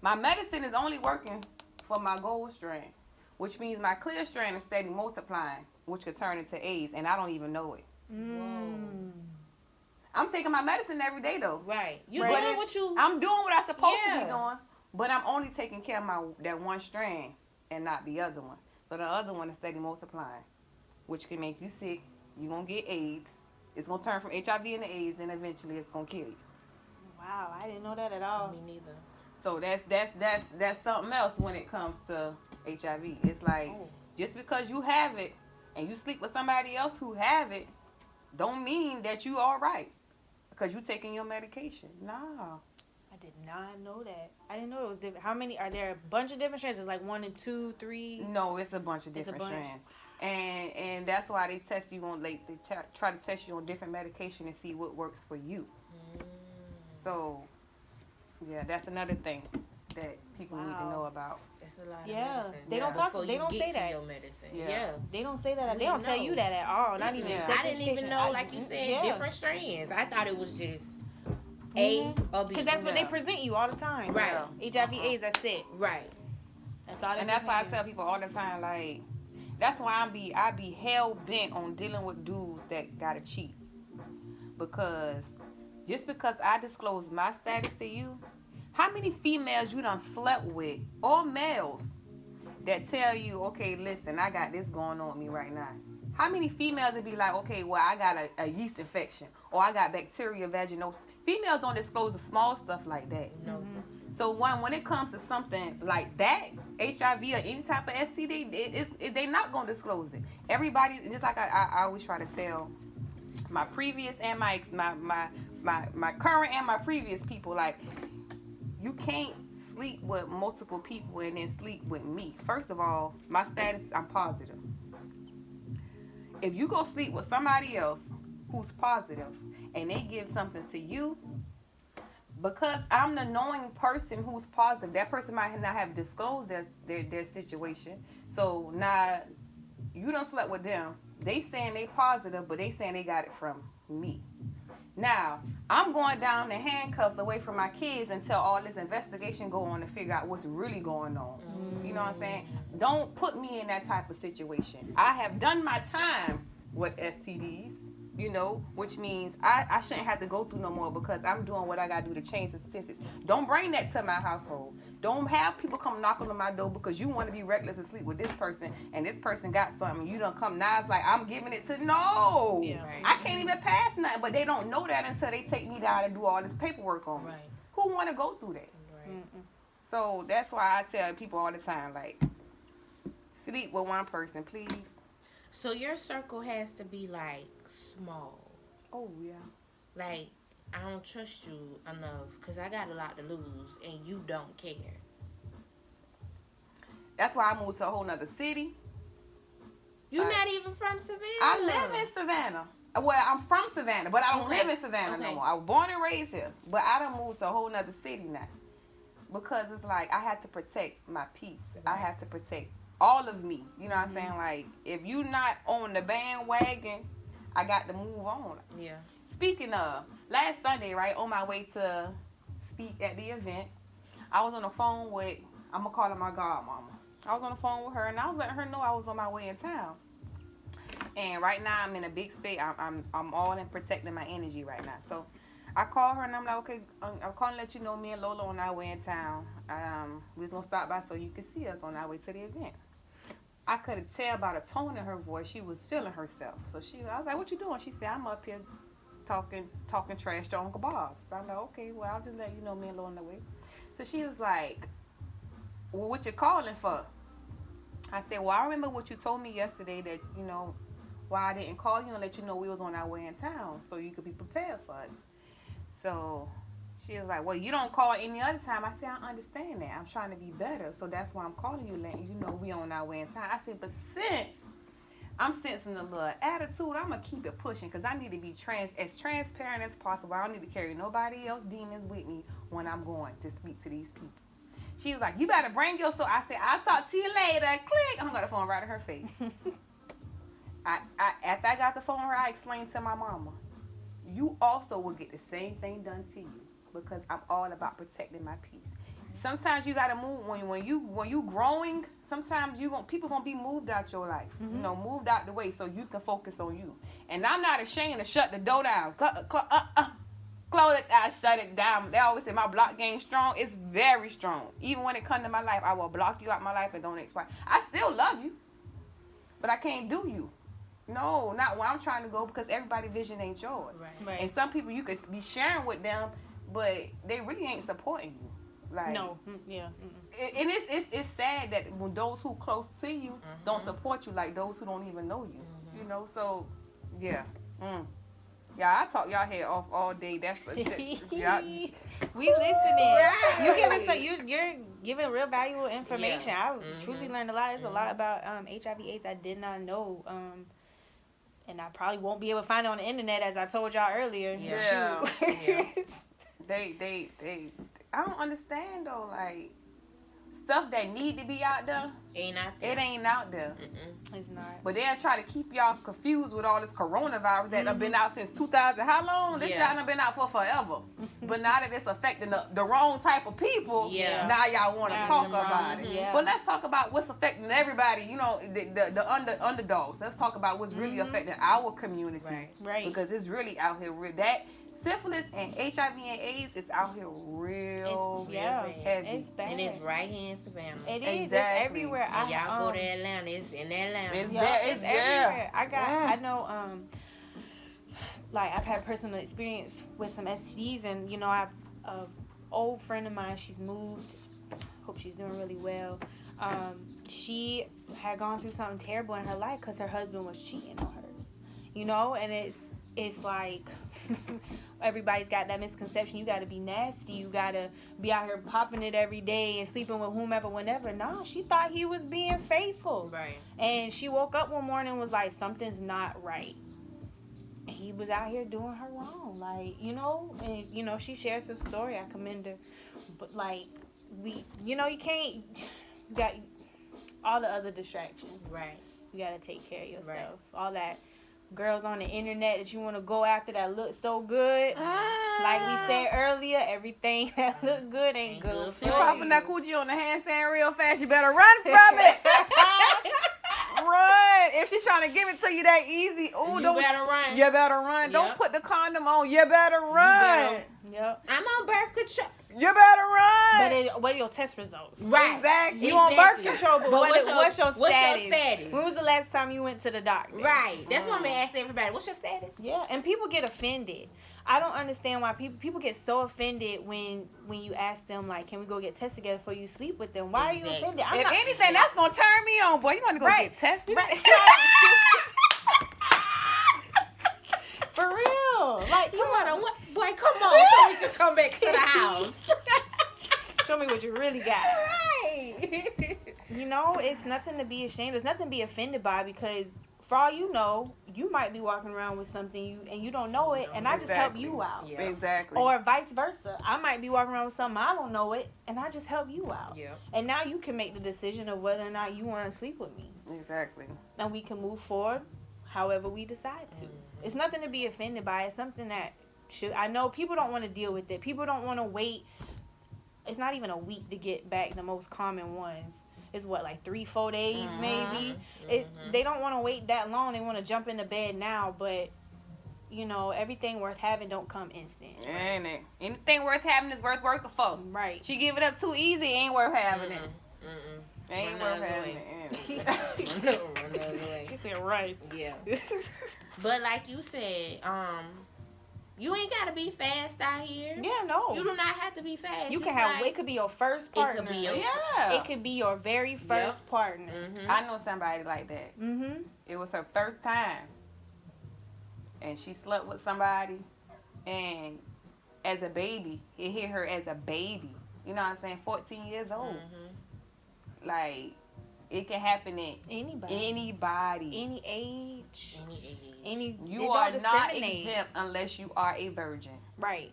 My medicine is only working for my gold strain, which means my clear strain is steady multiplying, which could turn into AIDS, and I don't even know it. I'm taking my medicine every day, though. Right. I'm doing what I'm supposed to be doing, but I'm only taking care of that one strain and not the other one. So the other one is steady multiplying, which can make you sick. You're going to get AIDS. It's going to turn from HIV into AIDS, and eventually it's going to kill you. Wow, I didn't know that at all. Me neither. So that's something else when it comes to HIV. It's like, just because you have it and you sleep with somebody else who have it, don't mean that you all right because you taking your medication. Nah. I did not know that. I didn't know it was different. How many? Are there a bunch of different strands? It's like 1 and 2, 3? No, it's a bunch of different strands. And that's why they test you on, like, they try to test you on different medication and see what works for you. So, yeah, that's another thing that people need to know about. It's a lot of medicine. They don't talk. They don't say that. Your medicine. They don't say that. They don't tell you that at all. Not even. I didn't even know, like you said, different strands. I thought it was just A or B. Because that's what they present you all the time. Right. HIV/AIDS. That's it. Right. That's all. And that's why I tell people all the time, like, that's why I be hell bent on dealing with dudes that gotta cheat. Because just because I disclose my status to you, how many females you done slept with, or males, that tell you, okay, listen, I got this going on with me right now? How many females would be like, okay, well, I got a yeast infection, or I got bacterial vaginosis? Females don't disclose the small stuff like that. No. So when it comes to something like that, HIV or any type of STD, they're not going to disclose it. Everybody, just like I always try to tell my previous and my current and my previous people, like, you can't sleep with multiple people and then sleep with me. First of all, my status, I'm positive. if you go sleep with somebody else who's positive and they give something to you, because I'm the knowing person who's positive, that person might not have disclosed their situation. So now you done slept with them. They saying they positive, but they saying they got it from me. Now, I'm going down the handcuffs away from my kids until all this investigation go on to figure out what's really going on. You know what I'm saying? Don't put me in that type of situation. I have done my time with STDs, you know, which means I shouldn't have to go through no more because I'm doing what I got to do to change the statistics. Don't bring that to my household. Don't have people come knocking on my door because you want to be reckless and sleep with this person and this person got something. You don't come now. It's like I'm giving it to no. Yeah. I can't even pass nothing, but they don't know that until they take me down and do all this paperwork on me. Right. Who want to go through that? Right. So that's why I tell people all the time, like, sleep with one person, please. So your circle has to be like small. Oh yeah. Like, I don't trust you enough because I got a lot to lose and you don't care. That's why I moved to a whole nother city. You're not even from Savannah. I live in Savannah. Well, I'm from Savannah, but I don't Okay. live in Savannah no Okay. more. I was born and raised here, but I done moved to a whole nother city now. Because it's like, I have to protect my peace. I have to protect all of me. You know what I'm saying? Like, if you not on the bandwagon, I got to move on. Yeah. Speaking of, last Sunday, right, on my way to speak at the event, I was on the phone with, I'm going to call her my godmama. I was on the phone with her, and I was letting her know I was on my way in town. And right now, I'm in a big space. I'm all in protecting my energy right now. So I called her, and I'm like, okay, I'm calling to let you know me and Lola on our way in town. We was going to stop by so you could see us on our way to the event. I could tell by the tone in her voice, she was feeling herself. So I was like, what you doing? She said, I'm up here talking trash to Uncle Bob. So I'm like, okay, well, I'll just let you know me and Lola on the way. So she was like, well, what you calling for? I said, well, I remember what you told me yesterday that, you know, why I didn't call you and let you know we was on our way in town so you could be prepared for us. So she was like, well, you don't call any other time. I said, I understand that. I'm trying to be better. So that's why I'm calling you, letting you know we on our way in town. I said, but since I'm sensing a little attitude, I'm going to keep it pushing because I need to be as transparent as possible. I don't need to carry nobody else's demons with me when I'm going to speak to these people. She was like, you better bring your soul. I said, I'll talk to you later. Click. I'm going to got the phone right in her face. After I got the phone, I explained to my mama, you also will get the same thing done to you because I'm all about protecting my peace. Sometimes you gotta move when you growing. Sometimes people gonna be moved out your life, you know, moved out the way so you can focus on you. And I'm not ashamed to shut the door down. Close it down, shut it down. They always say my block game strong. It's very strong. Even when it comes to my life, I will block you out my life and don't expire. I still love you, but I can't do you. No, not when I'm trying to go because everybody's vision ain't yours. Right. And some people you could be sharing with them, but they really ain't supporting you. Like, No. Yeah. and it's sad that when those who close to you don't support you like those who don't even know you. You know, so yeah. Yeah, I talk y'all head off all day. That's yeah. We listening. Right. You're giving real valuable information. Yeah. I truly learned a lot. There's a lot about HIV/AIDS I did not know. And I probably won't be able to find it on the internet as I told y'all earlier. Yeah. Yeah. They I don't understand though, like stuff that need to be out there. Ain't out there. It ain't out there. It's not. But they'll try to keep y'all confused with all this coronavirus that done been out since 2000. How long? This y'all done been out for forever. But now that it's affecting the wrong type of people, now y'all want to talk about it. Yeah. But let's talk about what's affecting everybody, you know, the underdogs. Let's talk about what's really affecting our community. Right. Because it's really out here. That syphilis and HIV and AIDS is out here real heavy. It's bad. And it's right here in Savannah. It is. Exactly. It's everywhere. And y'all go to Atlanta. It's in Atlanta. It's It's everywhere. there. I know, like I've had personal experience with some STDs, and you know, I've an old friend of mine. She's moved. Hope she's doing really well. She had gone through something terrible in her life because her husband was cheating on her. You know, and it's like everybody's got that misconception. You got to be nasty. You got to be out here popping it every day and sleeping with whomever, whenever. Nah, she thought he was being faithful. Right. And she woke up one morning and was like, something's not right. And he was out here doing her wrong. Like, you know, and, you know, she shares her story. I commend her. But, like, you know, you can't, you got all the other distractions. Right. You got to take care of yourself. Right. All that girls on the internet that you want to go after that look so good. Like we said earlier, everything that look good ain't good. She popping that coochie on the handstand real fast. You better run from it. Run. If she's trying to give it to you that easy, better run. You better run. Yep. Don't put the condom on. You better run. Yep. I'm on birth control. You better run. But what are your test results? Right. Exactly. You on birth control, but what's your what's status? your status? When was the last time you went to the doctor? Right. That's what I'm going to ask everybody. What's your status? Yeah, and people get offended. I don't understand why people get so offended when you ask them, like, can we go get tested together before you sleep with them? Why are you offended? If anything, that's going to turn me on, boy. You want to go get tested? Right. For real. Like, You want to what? Boy, come on so we can come back to the house. show me what you really got. Right. You know, it's nothing to be ashamed. There's nothing to be offended by, because for all you know, you might be walking around with something and you don't know it, and I just help you out. Yeah. Exactly. Or vice versa. I might be walking around with something, I don't know it, and I just help you out. Yeah. And now you can make the decision of whether or not you want to sleep with me. Exactly. And we can move forward however we decide to. It's nothing to be offended by. It's something that I know people don't want to deal with it. People don't want to wait. It's not even a week to get back the most common ones. It's what, like 3-4 days maybe. They don't want to wait that long. They want to jump into bed now, but you know, everything worth having don't come instant. Ain't it? Anything worth having is worth working for. Right. She give it up too easy, ain't worth having it. Ain't Run worth the other having way. it. Run the other way. She said right. Yeah. But like you said, you ain't gotta be fast out here. Yeah, no. You do not have to be fast. You It's can have, like, it could be your first partner. It could be your, It could be your very first partner. I know somebody like that. It was her first time, and she slept with somebody, and as a baby, it hit her as a baby. You know what I'm saying? 14 years old. Like, it can happen in Anybody. Any age. You are not exempt unless you are a virgin. Right.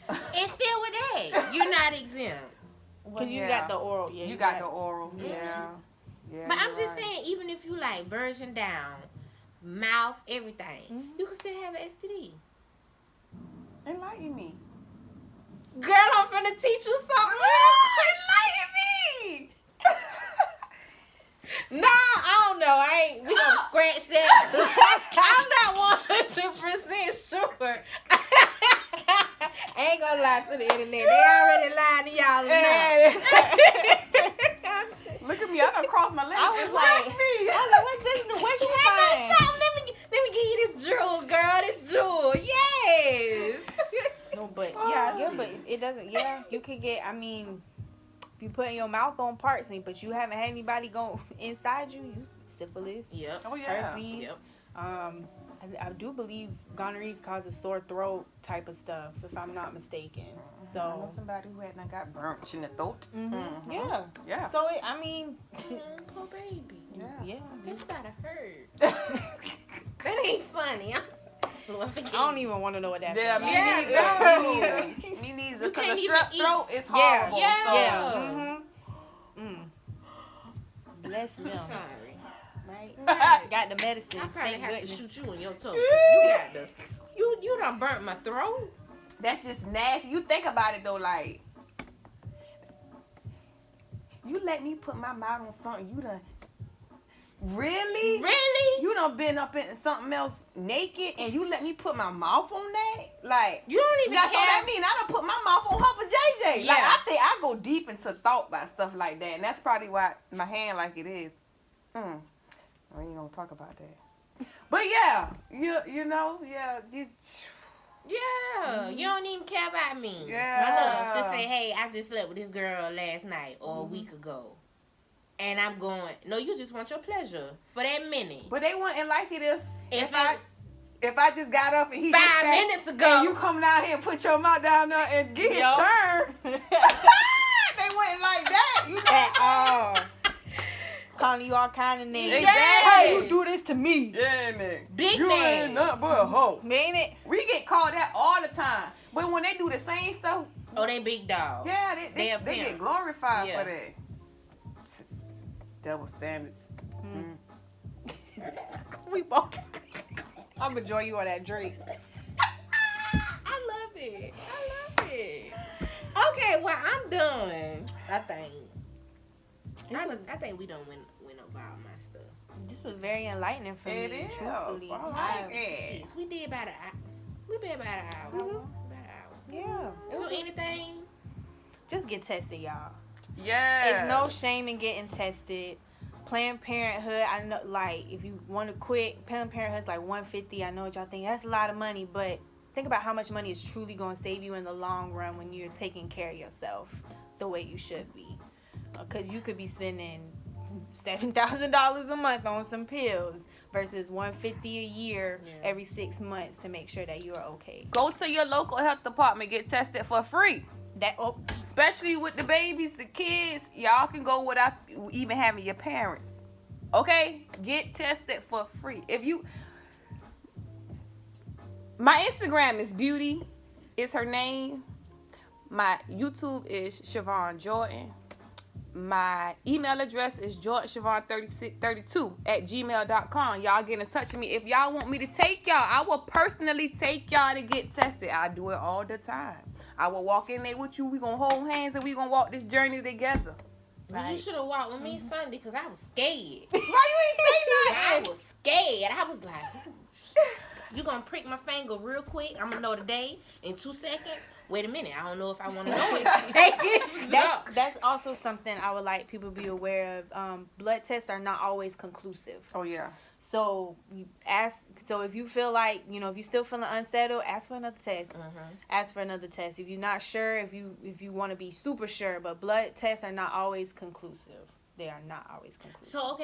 And still with that, you're not exempt. Because you got the oral. Yeah, you got the oral. Yeah. But I'm just saying, even if you like virgin down, mouth, everything, you can still have an STD. Enlighten me. Girl, I'm finna teach you something. Enlighten me. No, I don't know. We gonna scratch that. I'm not 100% sure. I ain't gonna lie to the internet. They already lying to y'all enough. Look at me. I done crossed my legs. I was like, what's this? Where's she find? Let me give you this jewel, girl. This jewel. Yes. No, but but it doesn't. Yeah, you could get. I mean, if you putting your mouth on parts, but you haven't had anybody go inside you, syphilis. Yep. Oh yeah. Herpes. Yep. I do believe gonorrhea causes sore throat type of stuff, if I'm not mistaken. So I know somebody who hadn't got burnt in the throat. Yeah. Yeah. So I mean, Poor baby. yeah. This gotta hurt. That ain't funny. I don't even want to know what that Yeah, feels. me neither. You Because can't the even strep eat. throat is Yeah. horrible. Yeah. Bless them. Sorry. Right? Got the medicine. I probably Thank have goodness. to shoot you in your toe. You got the you done burnt my throat. That's just nasty. You think about it though, like, you let me put my mouth on something, you done really? You done been up in something else naked and you let me put my mouth on that? Like, You don't even that's care. what I mean. I done put my mouth on her for JJ. Yeah. Like, I think I go deep into thought about stuff like that, and that's probably why my hand like it is. We ain't gonna talk about that. But yeah, you know, yeah, Yeah, you don't even care about me. Yeah. My love to say, hey, I just slept with this girl last night or a week ago. And I'm going, no, you just want your pleasure for that minute. But they wouldn't like it if If I just got up and he 5 just sat, minutes ago. and you coming out here and put your mouth down there and get his Yup. turn, they wouldn't like that. You know what At I'm saying? all. Calling you all kind of names. Exactly. Hey, you do this to me. Yeah, nigga. Big you man. ain't nothing but a hoe. Ain't it? We get called that all the time. But when they do the same stuff, Oh, they big dog. yeah, They a they pimp. get glorified Yeah. for that. Double standards. We both. I'm enjoy you on that drink. I love it. Okay, well, I'm done. I think. I think we done went over all my stuff. This was very enlightening for It me. is. Truthfully. I like it. Yes, we did about an hour. We did about an hour. Mhm. About an hour. Yeah. It So was anything? just get tested, y'all. Yeah. It's no shame in getting tested. Planned Parenthood, I know, like, if you want to quit, Planned Parenthood's like $150. I know what y'all think. That's a lot of money, but think about how much money is truly going to save you in the long run when you're taking care of yourself the way you should be. Because you could be spending $7,000 a month on some pills versus $150 a year every 6 months to make sure that you're okay. Go to your local health department, get tested for free. Especially with the babies, the kids, y'all can go without even having your parents. Okay? Get tested for free. My Instagram is Beauty. It's her name. My YouTube is Siobhan Jordan. My email address is jordansiobhan3632@gmail.com. Y'all get in touch with me. If y'all want me to take y'all, I will personally take y'all to get tested. I do it all the time. I will walk in there with you. We gonna hold hands and we gonna walk this journey together. Right. You should have walked with me Sunday because I was scared. Why you ain't say I nothing? was scared. I was like, you gonna prick my finger real quick. I'm gonna know the day in 2 seconds. Wait a minute. I don't know if I want to know it. That's also something I would like people to be aware of. Blood tests are not always conclusive. Oh yeah. So you ask. So if you feel like, if you're still feeling unsettled, ask for another test. Ask for another test. If you're not sure, if you want to be super sure, but blood tests are not always conclusive. They are not always conclusive. So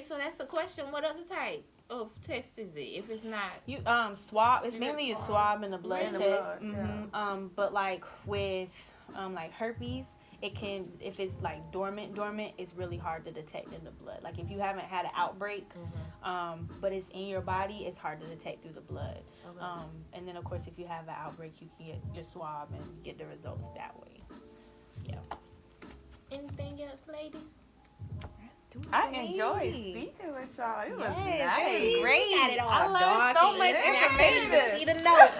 so that's the question. What other type of test is it? If it's not swab, it's mainly a swab and a blood Really? test. Yeah. But like with like herpes, it can, if it's like dormant, it's really hard to detect in the blood. Like if you haven't had an outbreak, but it's in your body, it's hard to detect through the blood. Okay. And then of course if you have an outbreak, you can get your swab and get the results that way. Yeah. Anything else, ladies? I enjoyed speaking with y'all. It was Yes, nice. it was great. We got it all I learned so much information. information. See the notes.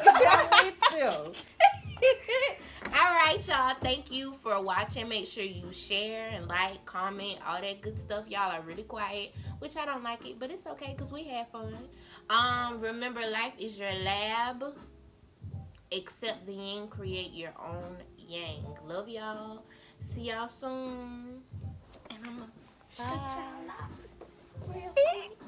All right, y'all. Thank you for watching. Make sure you share and like, comment, all that good stuff. Y'all are really quiet, which I don't like it, but it's okay because we had fun. Remember, life is your lab. Accept the yin, create your own yang. Love y'all. See y'all soon. And I'm gonna shut y'all off real quick.